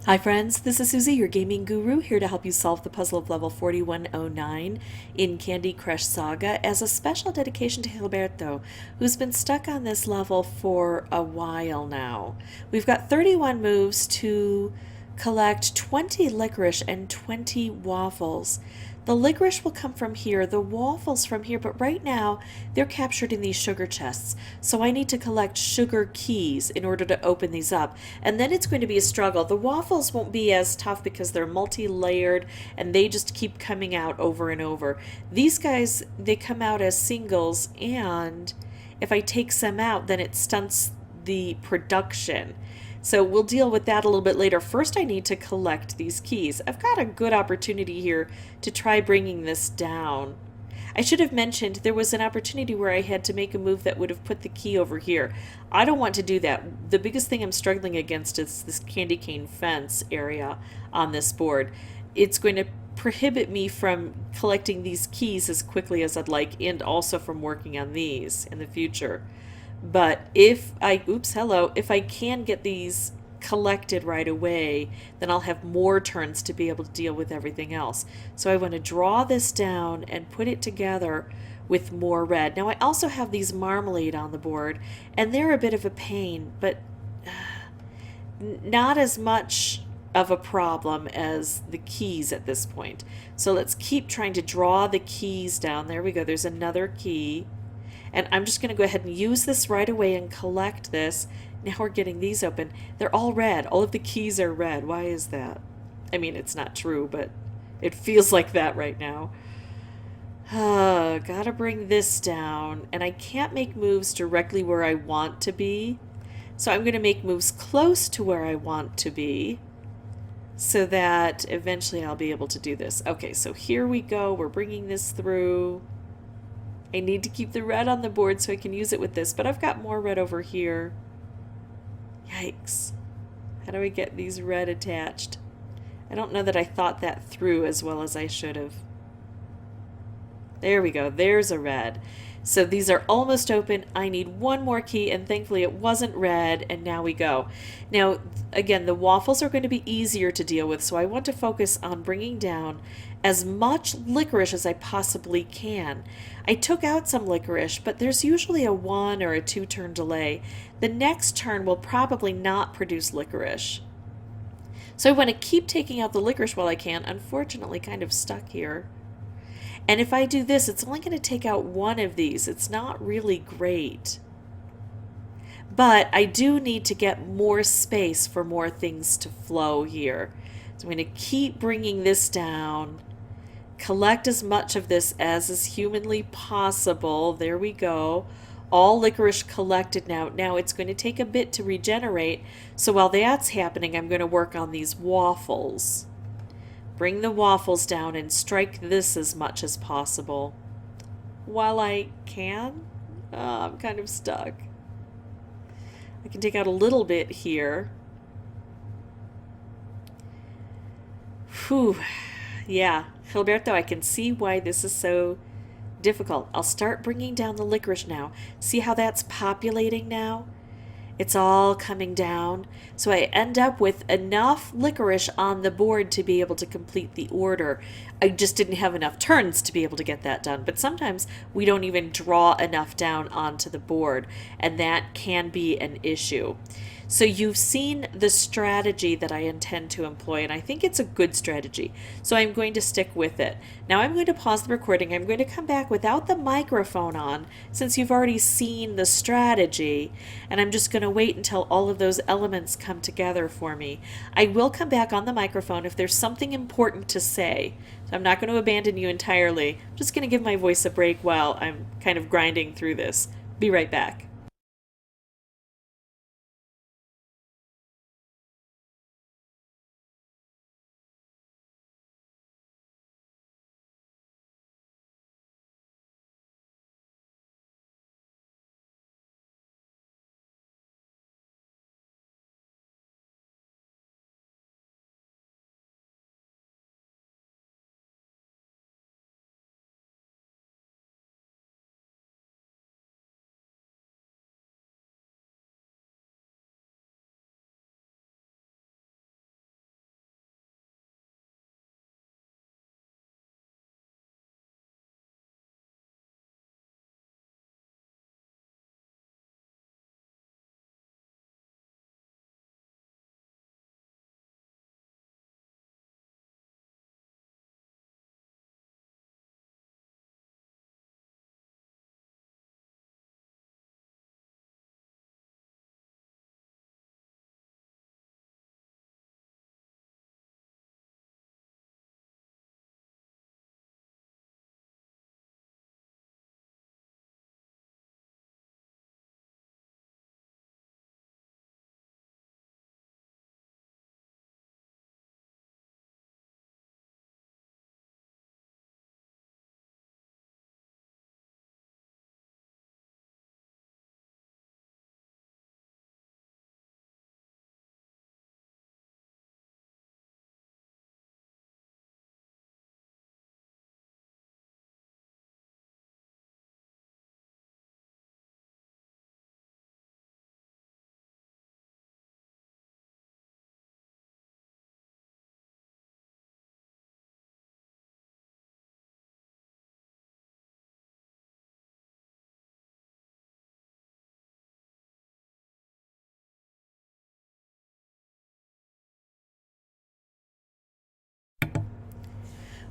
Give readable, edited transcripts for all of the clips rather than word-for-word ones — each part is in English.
Hi friends, this is Susie, your gaming guru, here to help you solve the puzzle of level 4109 in Candy Crush Saga as a special dedication to Gilberto, who's been stuck on this level for a while now. We've got 31 moves to collect 20 licorice and 20 waffles. The licorice will come from here, the waffles from here, but right now they're captured in these sugar chests. So I need to collect sugar keys in order to open these up. And then it's going to be a struggle. The waffles won't be as tough because they're multi-layered and they just keep coming out over and over. These guys, they come out as singles, and if I take some out, then it stunts the production. So we'll deal with that a little bit later. First, I need to collect these keys. I've got a good opportunity here to try bringing this down. I should have mentioned there was an opportunity where I had to make a move that would have put the key over here. I don't want to do that. The biggest thing I'm struggling against is this candy cane fence area on this board. It's going to prohibit me from collecting these keys as quickly as I'd like, and also from working on these in the future. But if I can get these collected right away, then I'll have more turns to be able to deal with everything else. So I want to draw this down and put it together with more red. Now I also have these marmalade on the board, and they're a bit of a pain, but not as much of a problem as the keys at this point. So let's keep trying to draw the keys down. There we go. There's another key. And I'm just going to go ahead and use this right away and collect this. Now we're getting these open. They're all red. All of the keys are red. Why is that? I mean, it's not true, but it feels like that right now. Gotta bring this down. And I can't make moves directly where I want to be. So I'm going to make moves close to where I want to be, so that eventually I'll be able to do this. Okay, so here we go. We're bringing this through. I need to keep the red on the board so I can use it with this, but I've got more red over here. Yikes. How do I get these red attached? I don't know that I thought that through as well as I should have. There we go. There's a red. So these are almost open. I need one more key, and thankfully it wasn't red, and now we go. Now, again, the waffles are going to be easier to deal with, so I want to focus on bringing down as much licorice as I possibly can. I took out some licorice, but there's usually a 1 or a 2 turn delay. The next turn will probably not produce licorice. So I want to keep taking out the licorice while I can. Unfortunately, kind of stuck here. And if I do this, it's only going to take out one of these. It's not really great. But I do need to get more space for more things to flow here. So I'm going to keep bringing this down, collect as much of this as is humanly possible. There we go. All licorice collected now. Now it's going to take a bit to regenerate. So while that's happening, I'm going to work on these waffles. Bring the waffles down and strike this as much as possible. While I can, I'm kind of stuck. I can take out a little bit here. Whew. Yeah, Gilberto, I can see why this is so difficult. I'll start bringing down the licorice now. See how that's populating now? It's all coming down. So I end up with enough licorice on the board to be able to complete the order. I just didn't have enough turns to be able to get that done. But sometimes we don't even draw enough down onto the board, and that can be an issue. So you've seen the strategy that I intend to employ, and I think it's a good strategy. So I'm going to stick with it. Now I'm going to pause the recording. I'm going to come back without the microphone on, since you've already seen the strategy, and I'm just going to wait until all of those elements come together for me. I will come back on the microphone if there's something important to say. So I'm not going to abandon you entirely. I'm just going to give my voice a break while I'm kind of grinding through this. Be right back.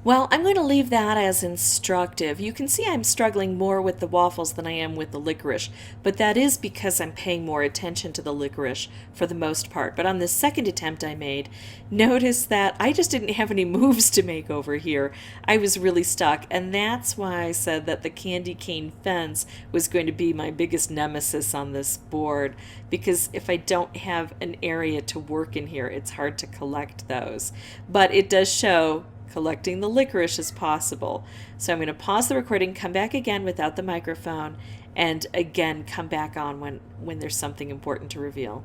Well, I'm going to leave that as instructive. You can see I'm struggling more with the waffles than I am with the licorice, but that is because I'm paying more attention to the licorice for the most part. But on the second attempt I made, notice that I just didn't have any moves to make over here. I was really stuck, and that's why I said that the candy cane fence was going to be my biggest nemesis on this board, because if I don't have an area to work in here, it's hard to collect those. But it does show collecting the licorice is possible. So I'm going to pause the recording, come back again without the microphone, and again come back on when there's something important to reveal.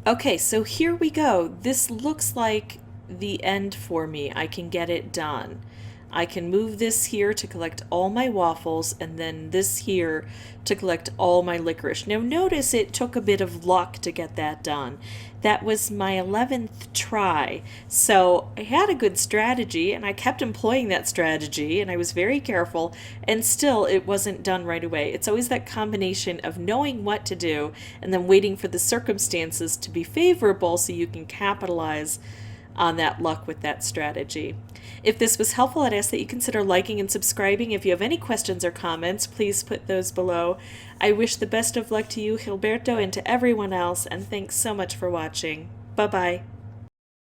Okay, so here we go. This looks like the end for me. I can get it done. I can move this here to collect all my waffles, and then this here to collect all my licorice. Now notice it took a bit of luck to get that done. That was my 11th try. So I had a good strategy, and I kept employing that strategy, and I was very careful, and still it wasn't done right away. It's always that combination of knowing what to do and then waiting for the circumstances to be favorable so you can capitalize on that luck with that strategy. If this was helpful, I'd ask that you consider liking and subscribing. If you have any questions or comments, please put those below. I wish the best of luck to you, Gilberto, and to everyone else, and thanks so much for watching. Bye-bye.